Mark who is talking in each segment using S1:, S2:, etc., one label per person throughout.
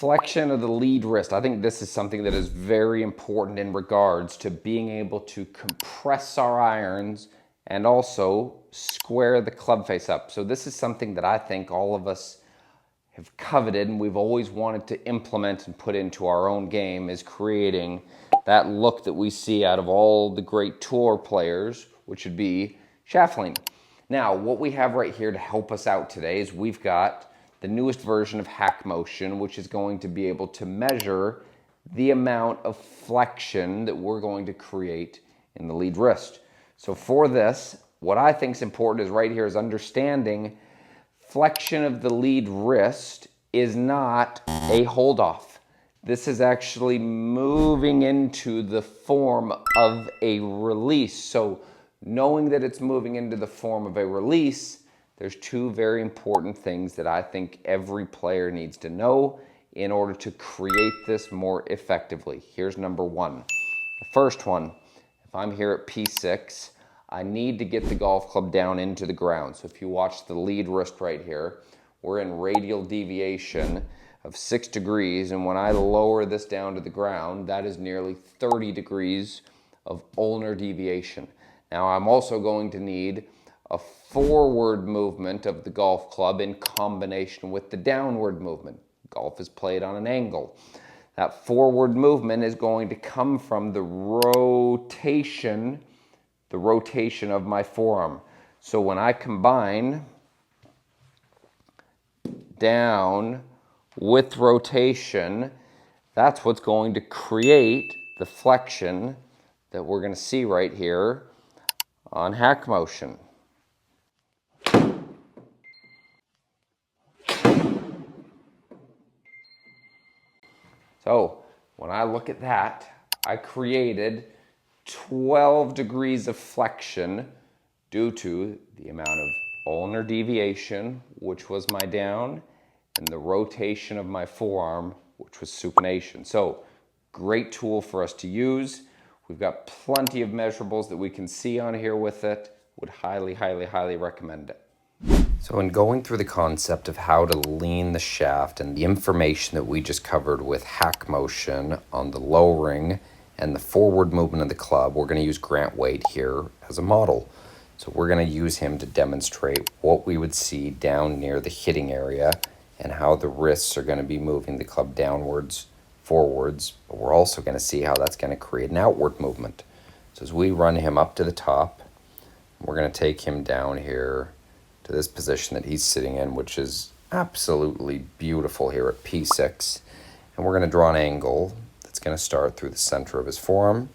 S1: Flexion of the lead wrist. I think this is something that is very important in regards to being able to compress our irons and also square the club face up. So this is something that I think all of us have coveted and we've always wanted to implement and put into our own game, is creating that look that we see out of all the great tour players, which would be shaft lean. Now, what we have right here to help us out today is we've got the newest version of Hackmotion, which is going to be able to measure the amount of flexion that we're going to create in the lead wrist. So for this, what I think is important is right here is understanding flexion of the lead wrist is not a hold off. This is actually moving into the form of a release. So knowing that it's moving into the form of a release, there's two very important things that I think every player needs to know in order to create this more effectively. Here's number one. The first one, if I'm here at P6, I need to get the golf club down into the ground. So if you watch the lead wrist right here, we're in radial deviation of 6 degrees, and when I lower this down to the ground, that is nearly 30 degrees of ulnar deviation. Now I'm also going to need a forward movement of the golf club in combination with the downward movement. Golf is played on an angle. That forward movement is going to come from the rotation of my forearm. So when I combine down with rotation, that's what's going to create the flexion that we're going to see right here on Hackmotion. So when I look at that, I created 12 degrees of flexion due to the amount of ulnar deviation, which was my down, and the rotation of my forearm, which was supination. So great tool for us to use. We've got plenty of measurables that we can see on here with it. Would highly, highly, highly recommend it. So in going through the concept of how to lean the shaft and the information that we just covered with Hackmotion on the lowering and the forward movement of the club, we're going to use Grant Waite here as a model. So we're going to use him to demonstrate what we would see down near the hitting area and how the wrists are going to be moving the club downwards, forwards, but we're also going to see how that's going to create an outward movement. So as we run him up to the top, we're going to take him down here to this position that he's sitting in, which is absolutely beautiful here at P6. And we're going to draw an angle that's going to start through the center of his forearm.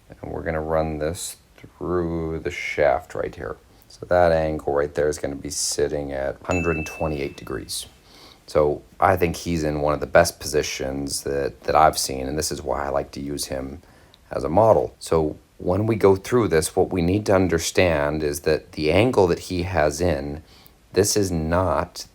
S1: And we're going to run this through the shaft right here. So that angle right there is going to be sitting at 128 degrees. So I think he's in one of the best positions that I've seen, and this is why I like to use him as a model. So when we go through this, what we need to understand is that the angle that he has in, this is not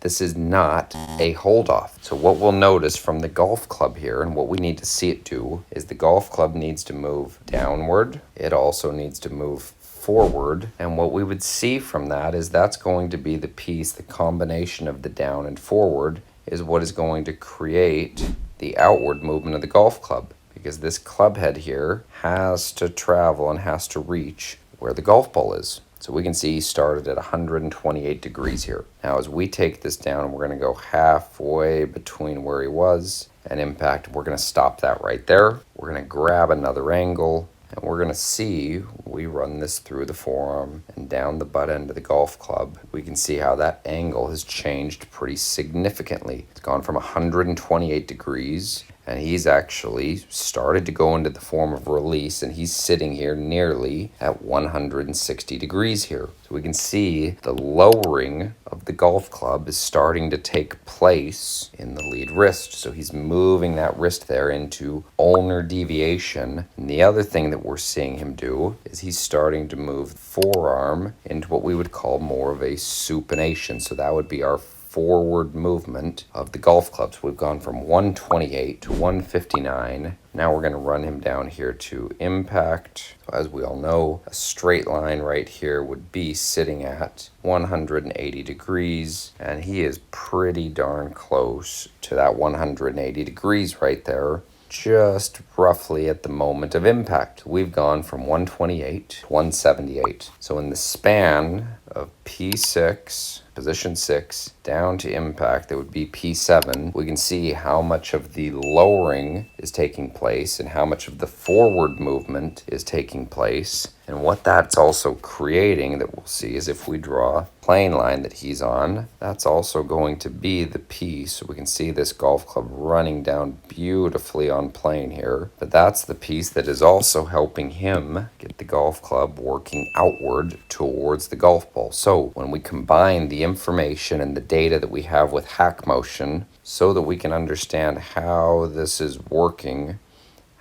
S1: a hold off. So what we'll notice from the golf club here, and what we need to see it do, is the golf club needs to move downward. It also needs to move forward. And what we would see from that is that's going to be the piece, the combination of the down and forward is what is going to create the outward movement of the golf club. Because this club head here has to travel and has to reach where the golf ball is. So we can see he started at 128 degrees here. Now as we take this down, we're going to go halfway between where he was and impact. We're going to stop that right there. We're going to grab another angle and we're going to see, we run this through the forearm and down the butt end of the golf club. We can see how that angle has changed pretty significantly. It's gone from 128 degrees and he's actually started to go into the form of release, and he's sitting here nearly at 160 degrees here. So we can see the lowering of the golf club is starting to take place in the lead wrist. So he's moving that wrist there into ulnar deviation. And the other thing that we're seeing him do is he's starting to move the forearm into what we would call more of a supination. So that would be our forward movement of the golf clubs. We've gone from 128 to 159. Now we're going to run him down here to impact. So as we all know, a straight line right here would be sitting at 180 degrees, and he is pretty darn close to that 180 degrees right there, just roughly at the moment of impact. We've gone from 128 to 178. So in the span of P6, position 6, down to impact, that would be P7, we can see how much of the lowering is taking place and how much of the forward movement is taking place. And what that's also creating, that we'll see, is if we draw a plane line that he's on, that's also going to be the piece. So we can see this golf club running down beautifully on plane here. But that's the piece that is also helping him get the golf club working outward towards the golf ball. So when we combine the information and the data that we have with Hackmotion, so that we can understand how this is working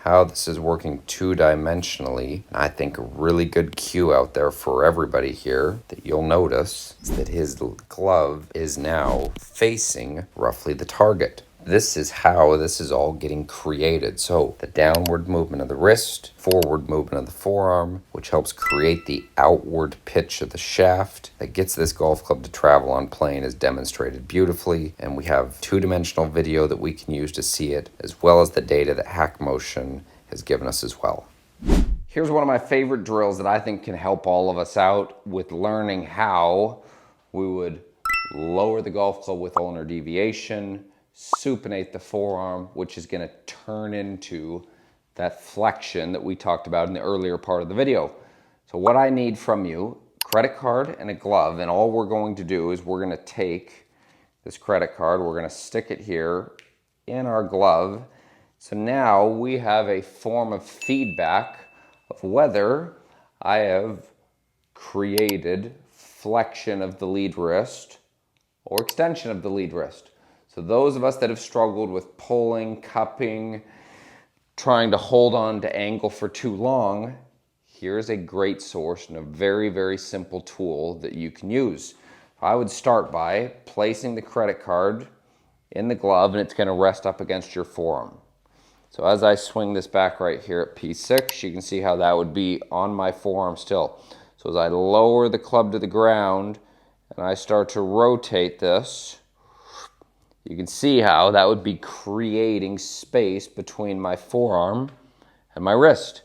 S1: two-dimensionally, I think a really good cue out there for everybody here that you'll notice is that his glove is now facing roughly the target. This is how this is all getting created. So the downward movement of the wrist, forward movement of the forearm, which helps create the outward pitch of the shaft that gets this golf club to travel on plane, is demonstrated beautifully. And we have two-dimensional video that we can use to see it, as well as the data that Hackmotion has given us as well. Here's one of my favorite drills that I think can help all of us out with learning how we would lower the golf club with ulnar deviation, supinate the forearm, which is going to turn into that flexion that we talked about in the earlier part of the video. So what I need from you, credit card and a glove, and all we're going to do is we're going to take this credit card, we're going to stick it here in our glove. So now we have a form of feedback of whether I have created flexion of the lead wrist or extension of the lead wrist. So those of us that have struggled with pulling, cupping, trying to hold on to angle for too long, here's a great source and a very, very simple tool that you can use. I would start by placing the credit card in the glove, and it's going to rest up against your forearm. So as I swing this back right here at P6, you can see how that would be on my forearm still. So as I lower the club to the ground and I start to rotate this, you can see how that would be creating space between my forearm and my wrist.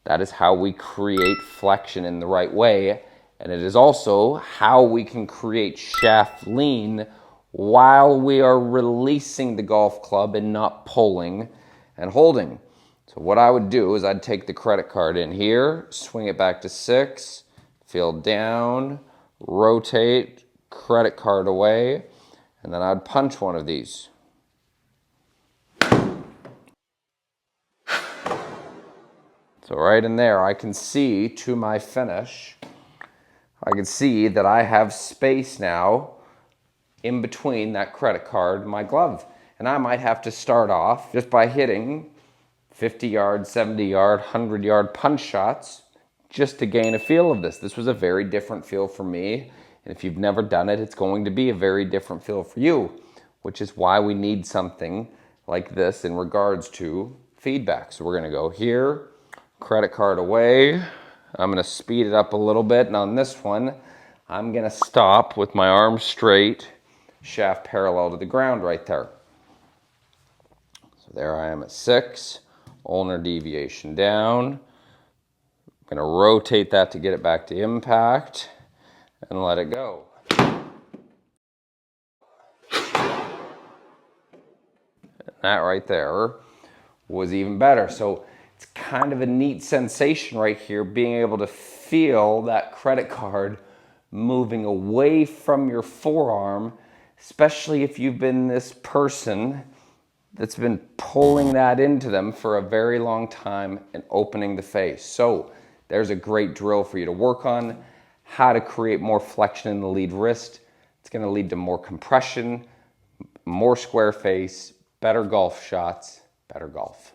S1: That is how we create flexion in the right way, and it is also how we can create shaft lean while we are releasing the golf club and not pulling and holding. So what I would do is I'd take the credit card in here, swing it back to 6, feel down, rotate, credit card away, and then I'd punch one of these. So right in there, I can see to my finish, I can see that I have space now in between that credit card and my glove. And I might have to start off just by hitting 50-yard, 70-yard, 100-yard punch shots just to gain a feel of this. This was a very different feel for me. And if you've never done it, it's going to be a very different feel for you, which is why we need something like this in regards to feedback. So we're going to go here, credit card away. I'm going to speed it up a little bit. And on this one, I'm going to stop with my arm straight, shaft parallel to the ground right there. So there I am at 6, ulnar deviation down. I'm going to rotate that to get it back to impact and let it go. And that right there was even better. So it's kind of a neat sensation right here, being able to feel that credit card moving away from your forearm, especially if you've been this person that's been pulling that into them for a very long time and opening the face. So there's a great drill for you to work on, how to create more flexion in the lead wrist. It's going to lead to more compression, more square face, better golf shots, better golf.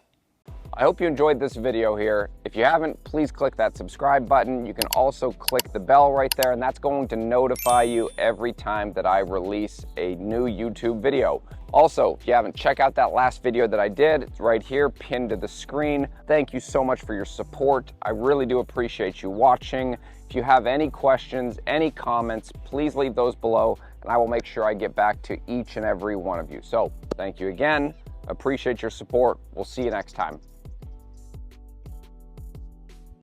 S1: I hope you enjoyed this video here. If you haven't, please click that subscribe button. You can also click the bell right there, and that's going to notify you every time that I release a new YouTube video. Also, if you haven't, check out that last video that I did. It's right here, pinned to the screen. Thank you so much for your support. I really do appreciate you watching. If you have any questions, any comments, please leave those below, and I will make sure I get back to each and every one of you. So, thank you again. Appreciate your support. We'll see you next time.